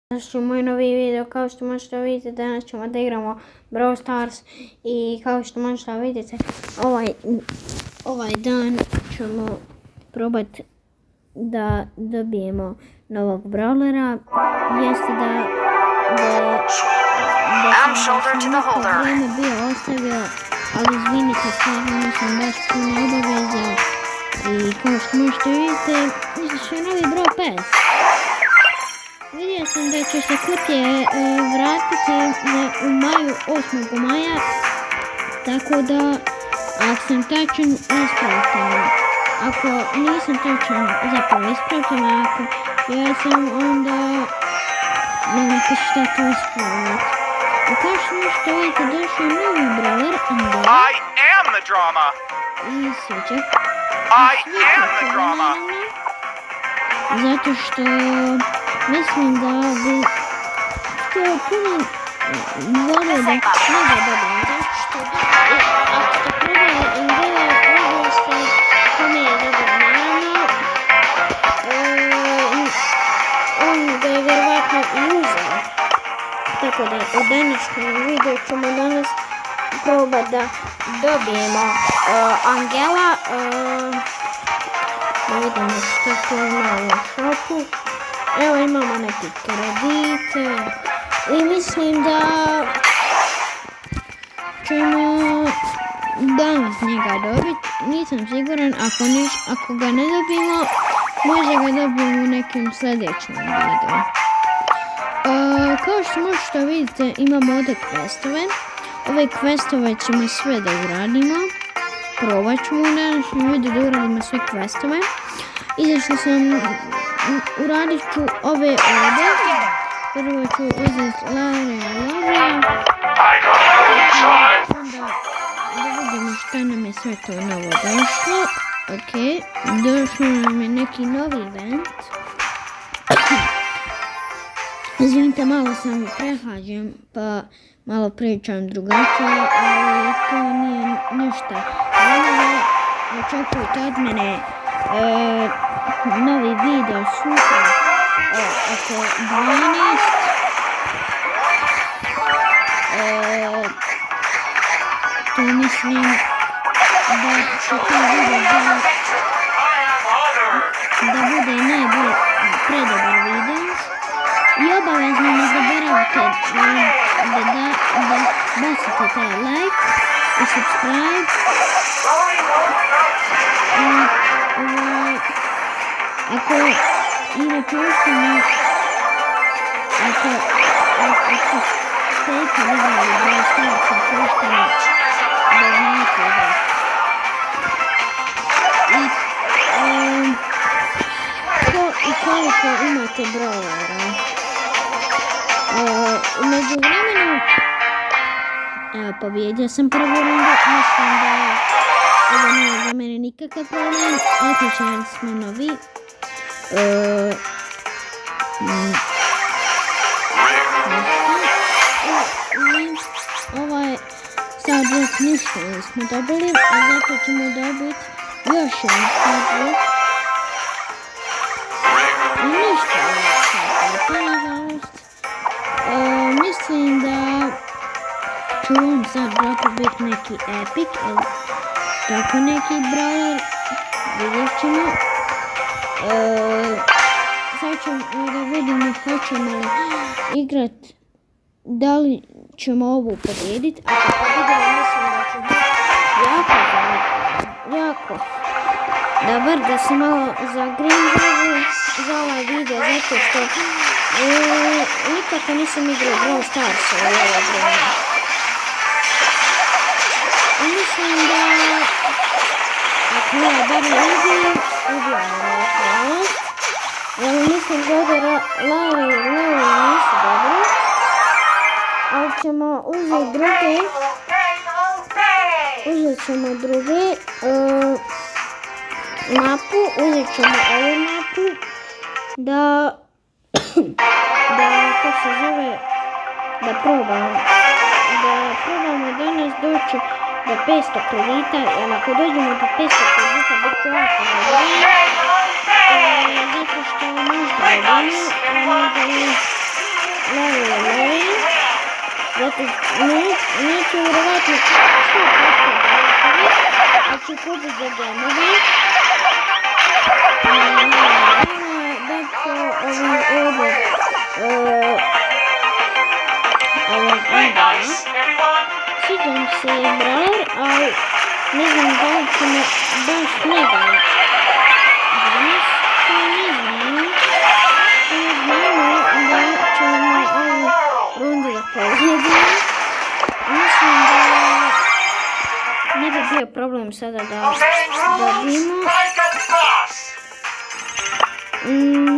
Danas ću moj novi video, kao što možete vidjeti, danas ćemo da igramo Brawl Stars i kao što možete vidjeti, ovaj dan ćemo probati da dobijemo novog brawlera. Jeste da sam neko vrijeme bio ostavio, ali izvinite, stvarno nisam baš puno obaveza i kao što možete vidjeti, izašao je novi Brawl Pass. Vidio sam da će se kutije vratiti u maju, 8. maja, tako da ako sam tačan, ispravite me. Ako nisam tačan, zapravo ispravite me, ako jesam, onda nemojte šta to ispraviti. I kao što možete vidjeti, došao je novi brawler, Angela. I am the drama. I sviđak. I am the drama. Zato što mislim da bi htio puno volio da ne dobijem, zato što ako ste probali Angela, vidio ste kome je dobar, naravno on ga je vjerovatno i uzeo. Tako da u današnjem videu ćemo danas probati da dobijemo Angela. Da vidimo što tu imamo u shopu. Evo imamo neki kredite i mislim da ćemo danas njega dobiti. Nisam siguran, ako ga ne dobijemo, možda ga dobijemo u nekim sljedećem videu. Kao što možete vidjeti, imamo ovdje questove. Ove questove ćemo sve da uradimo. Probat ćemo u današnjem videu da uradimo sve questove. Izašla sam, uradit ću ove ovdje. Prvo ću uzeti Larija. Onda da vidimo šta nam je sve to novo došlo. Ok, došlo nam je neki novi event. Izvinite, malo sam prehlađen pa malo pričam drugačije, ali to nije ništa. Danas očekujte od mene novi video sutra oko 12. To mislim da će to video da bude najbolj predobar video. I obavezno ne zaboravite da bacite taj like i subscribe. Ako inače ušteno, ako ste ikad vidjeli Brawl Stars ako ušteno, da znate da. I koliko imate brawlera. Među vremenu, evo, pobjedio sam prvu rundu, mislim da ovo nije za mene nikakav problem, otličani smo novi. Ovaj Star Block ništa nismo dobili, a zato ćemo dobiti još jedan Star Block. Ništa pa nažalost. Mislim da ću ovom sad bloku biti neki epic ili tako neki brawler, vidjet ćemo. Sad ćemo da vidimo hoćemo li igrat, da li ćemo ovu pobjediti. Ako pobjedimo, mislim da će biti jako dobar, da se malo zagrim za ovaj video, zato što nikako nisam igrao Brawl Stars u ovo vrijeme. Mislim da ako nije bar ne ubijamo nažalost. Jer mislim da ovdje Larry nisu dobri. Ali ćemo uzeti druge. Uzet ćemo druge mapu. Uzet ćemo ovu mapu. Da kako se zove, da probamo danas doći do 500 kredita, jer ako dođemo do 500 kredita bit će jako dobro, zato što možda dobijemo, neću vjerovatno što ali ću kupiti za gemove. Da ću sviđam se Brawler, ali ne znam da li ćemo baš njega danas, to ne znamo. Da ćemo ovu rundu da pobjedimo. Mislim da ne bi bio problem sada da dobijemo.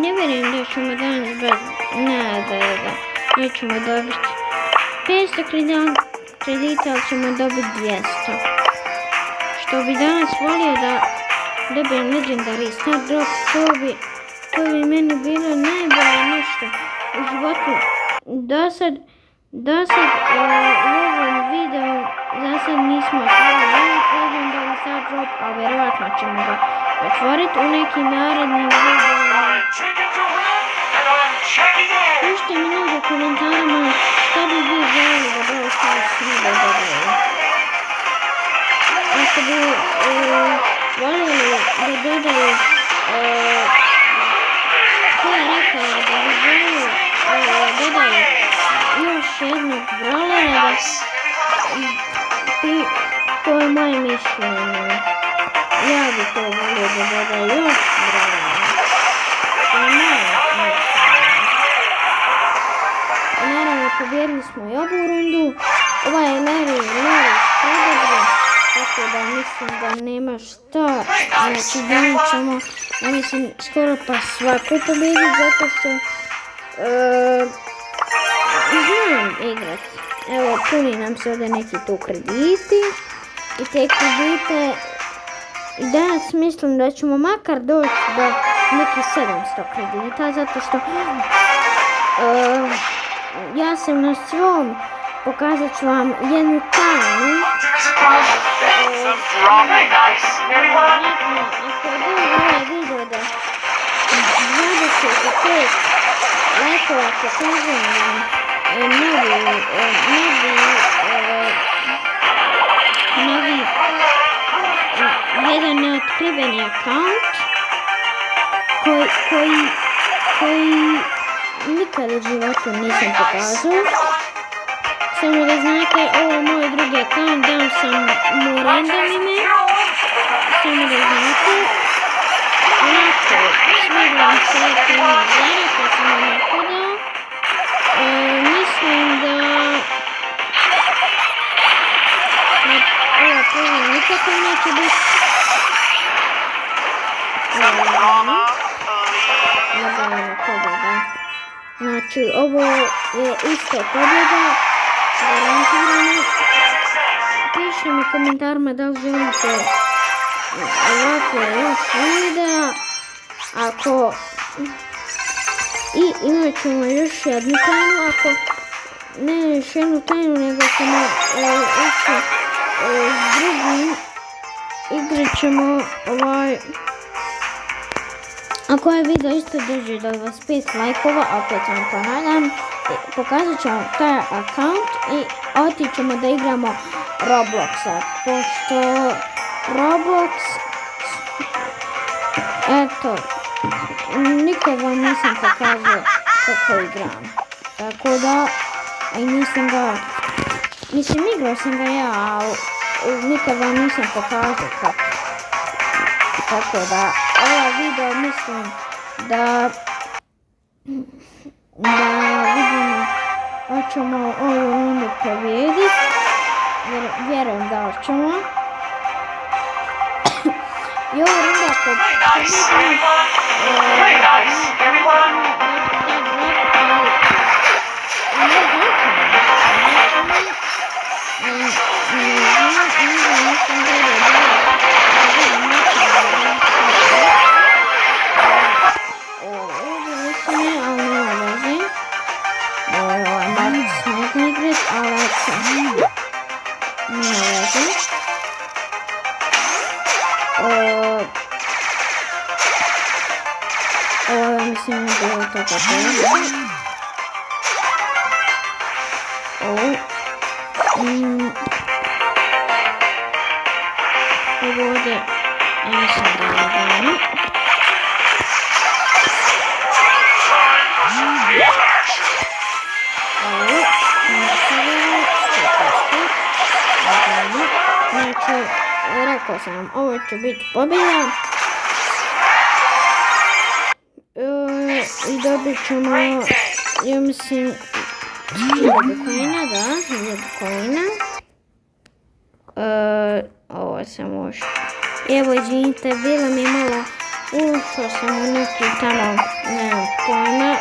Ne vjerujem da ćemo danas bez... nećemo dobiti 500 kredita, ali ćemo dobiti 200. Što bi danas volio da dobijem Legendary Star Drop, to bi meni bilo najbolje nešto u životu. Dosad u ovom videu zasad nismo otvorili Legendary Star Drop, a vjerovatno ćemo ga otvoriti u nekim narednim videima. Pišite mi ovdje u komentarima što bi vi željeli da Brawl Stars ne dodaju. Ako bi voljeli da dodaju, ko je rekao da bi željeli dodaju još jednog brawlera, to je moje mišljenje. Ja bi to volio da dodaju još brawlera. To je moje mišljenje. Naravno, pobjedili smo i ovu rundu. Ovaj je Larry prodobro, tako da mislim da nema šta. Znači, danas ćemo, ja mislim, skoro pa svaku pobjediti, zato što znam igrat. Evo, puni nam se ovdje neki tu krediti i te kredite danas mislim da ćemo makar doći do nekih 700 kredita, zato što ja sam na svom, pokazat ću vam jednu tajnu. Ako je ovaj video da 25 lajkova pokazujem vam novi jedan neotkriveni account koji nikad u životu nisam pokazao. Samo da znate, ovo je moj drugi account, dam sam mu random ime. Samo da znate. Onako, smiglam se tamo zara, pa sam onako dao. Mislim da ova prva nikako neće biti. Lagano pobjeda. Znači, ovo je isto pobjeda. Garantirano. Pišite mi u komentarima da li želite ovakve još videa. Ako... I imat ćemo još jednu tajnu. Ako ne još jednu tajnu, nego ćemo ići s drugim. Igrat ćemo ovaj... Ako ovaj video isto dođe do 25 lajkova, opet vam ponavljam, pokazat ću vam taj account i otićemo da igramo Robloxa, pošto Roblox, eto, nikad vam nisam pokazao kako igram, tako da, i nisam ga, mislim igrao sam ga ja, ali nikad vam nisam pokazao kako, tako da, ovaj video mislim da vidimo hoćemo ovu rundu pobjediti. Vjerujem da hoćemo. I ovu rundu ako pobjedimo mislim da je to tako. Ovo ovdje, ja mislim da je lagano. Ovo, nastavljamo, 100%. Lagano. Znači, rekao sam vam, ovo će biti pobjeda. I dobit ćemo, ja mislim, 1000 coina, da, 1000 coina. Ovo sam još. Evo, izvinite, bilo mi malo, ušao sam u neki tamo, nemam pojma.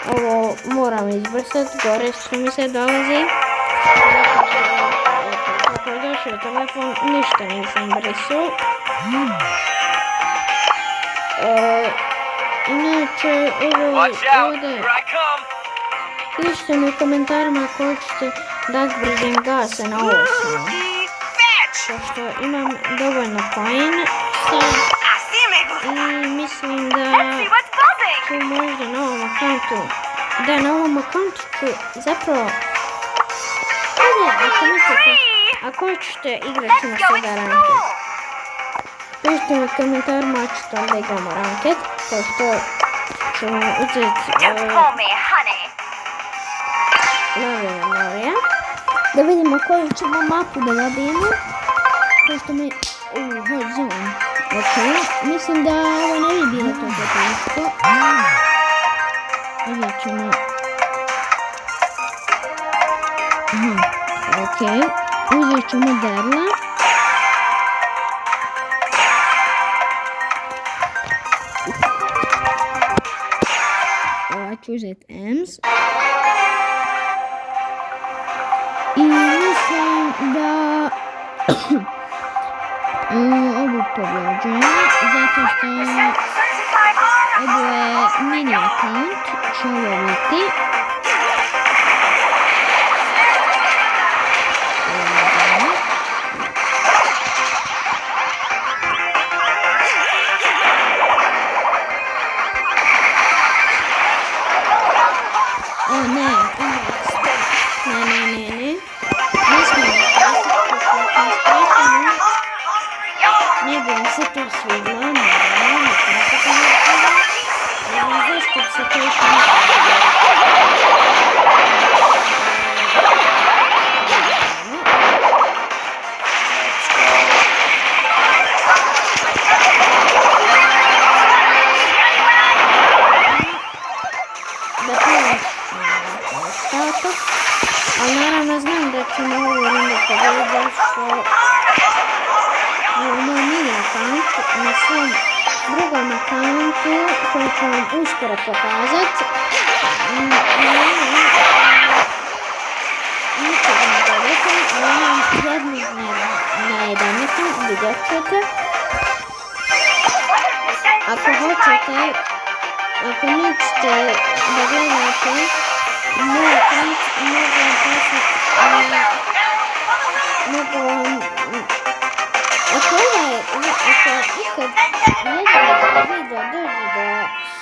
Ovo moram izbrisati, gore što mi se dolazi. Kako je došao telefon, ništa nisam brisao. Inače, ovo ovdje, pišite mi u komentarima ako hoćete da zbrizim gasa na 8. Pošto imam dovoljno coin sad i mislim da ću možda na ovom akantu, da na ovom akantu ću zapravo, ako mislite, ako hoćete igrat ćemo sada ranket. Pišite mi u komentarima ako ćete onda igramo ranket, pošto ćemo uzeti Lorija. Da vidimo koju ćemo mapu da dobijemo. Pošto mi... hot zone. Ok, mislim da ovo ne bi bilo to teško. Vidjet ćemo. Ok, uzet ćemo Derla. Ovo ću uzeti Ems. I mislim da ovu pobjeđujem, zato što ovo je mini account, će ovo biti. O ne, ne bi mi se to svidjelo, zašto bi se to ali naravno znam da ćemo ovu rundu pobjediti što je moj mini account na svom drugom accountu koji ću vam uskoro pokazati. Nikog ne dobite, ali imam jednu na 11, vidjet ćete. Ako hoćete, ako nećete da gledate moj account, mogu vam pasati, mogu vam, ako ikad jedan video dođe do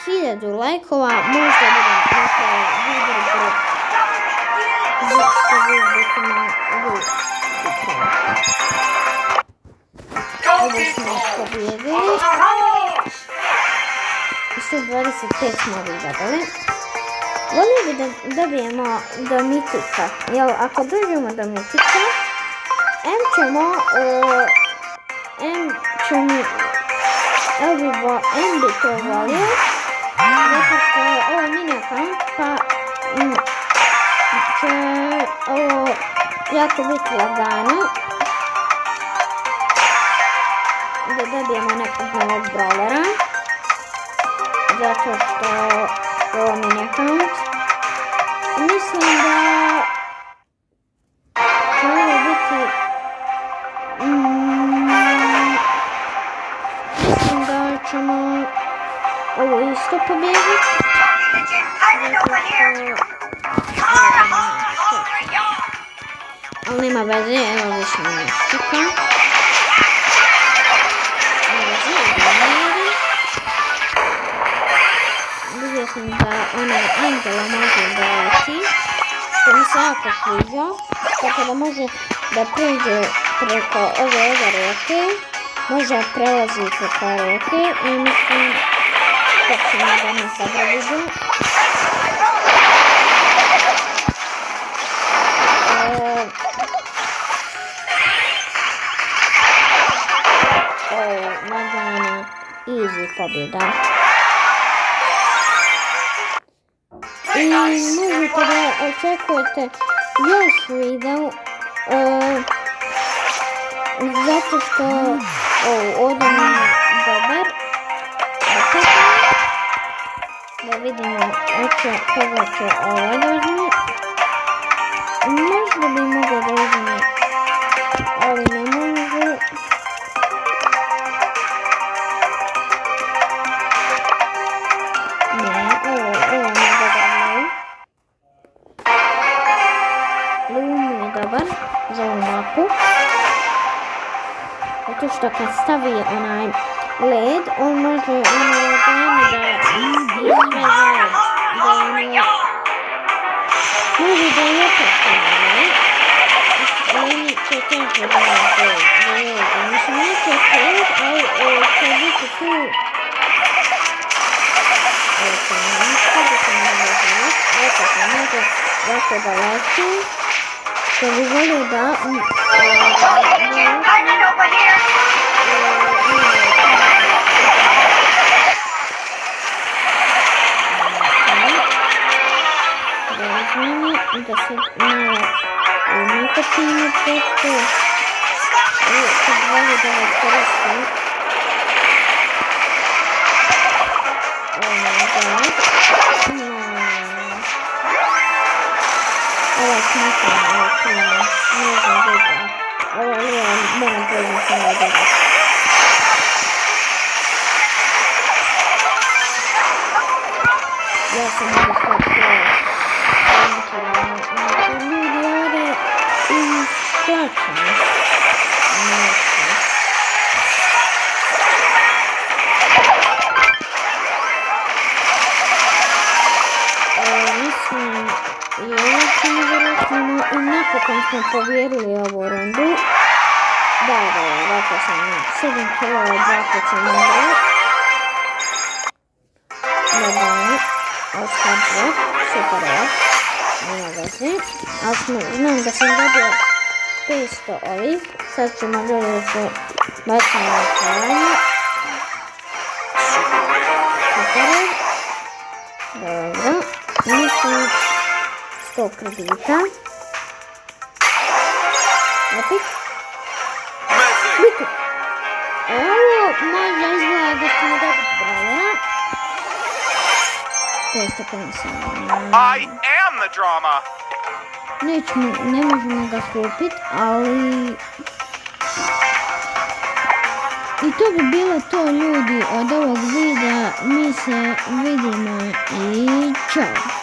1000 lajkova, možda budem napravio video grup. Zato što vidite na grup. Ovo smo pobjedili. 125 smo vidjeli. Volio bi da dobijemo do mitika, jer ako dođemo do mitika, M bi to volio, zato što je ovo mini account, pa će ovo jako biti lagano da dobijemo nekog novog brawlera, zato što je ovo mini account. Mislim da će ovo biti mislim da ćemo ovo isto pobijediti. Ali nema veze, evo više mi štika. Vidio sam da ona Angela može dati. što mi se jako sviđa, tako da može da pređe preko ove reke, može prelazi preko reke i mislim da ćemo danas dobro vidjeti. Mađana, easy pobjeda. I možete da očekujete još video, zato što ovdje nam dobar. Da vidimo koga će ovaj dožme. Možda bi mogla da uzme, ali ne može. Ovo mi je dobar Lu mi je dobar za ovu mapu. Zato što kad stavi onaj led, on može vreme da izveze, može da je oprečeno. Oni će teže da je. Mislim, neće led, ali će biti tu. Jako da leti, što bi volio da da se malo nekopimo posto kad volio da vas koristim. Ovo smatram, ovo prima, ne znam druga. Ovo nije, moram preći na druga. Ja sam mogu potpuno. Znači, ljudi ovdje iskaču. Mislim, i napokon smo pobjedili ovu rundu. Da, ovako sam 7 kila od 2 put sam igrao. Dobro, ostaje, super je. Nema veze. Ali znam da sam dobio 500 ovih. Sad ćemo gledati da se bacimo na otvaranje. Super je. Dobro. Mislim 100 kredita. Epic. Bitu. Ovo možda izgleda da ćemo dobiti brawlera. To je I am the drama. Ne možemo ga kupiti, ali i to bi bilo to, ljudi, od ovog videa. Mi se vidimo i čao.